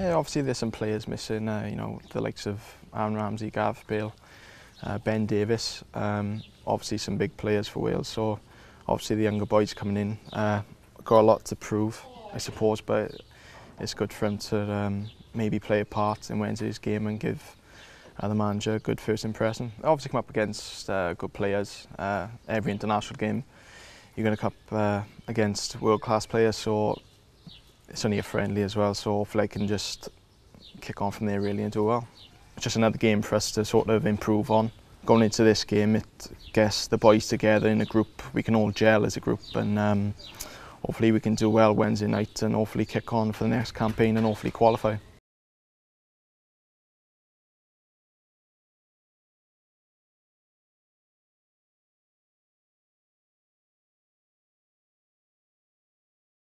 Yeah, obviously there's some players missing, you know, the likes of Aaron Ramsey, Gareth Bale, Ben Davis, obviously some big players for Wales, so obviously the younger boys coming in got a lot to prove, I suppose, but it's good for him to maybe play a part in Wednesday's game and give the manager a good first impression. Obviously come up against good players. Every international game you're going to come up against world-class players, so it's only a friendly as well, so hopefully I can just kick on from there really and do well. It's just another game for us to sort of improve on. Going into this game, it gets the boys together in a group, we can all gel as a group, and hopefully we can do well Wednesday night and hopefully kick on for the next campaign and hopefully qualify.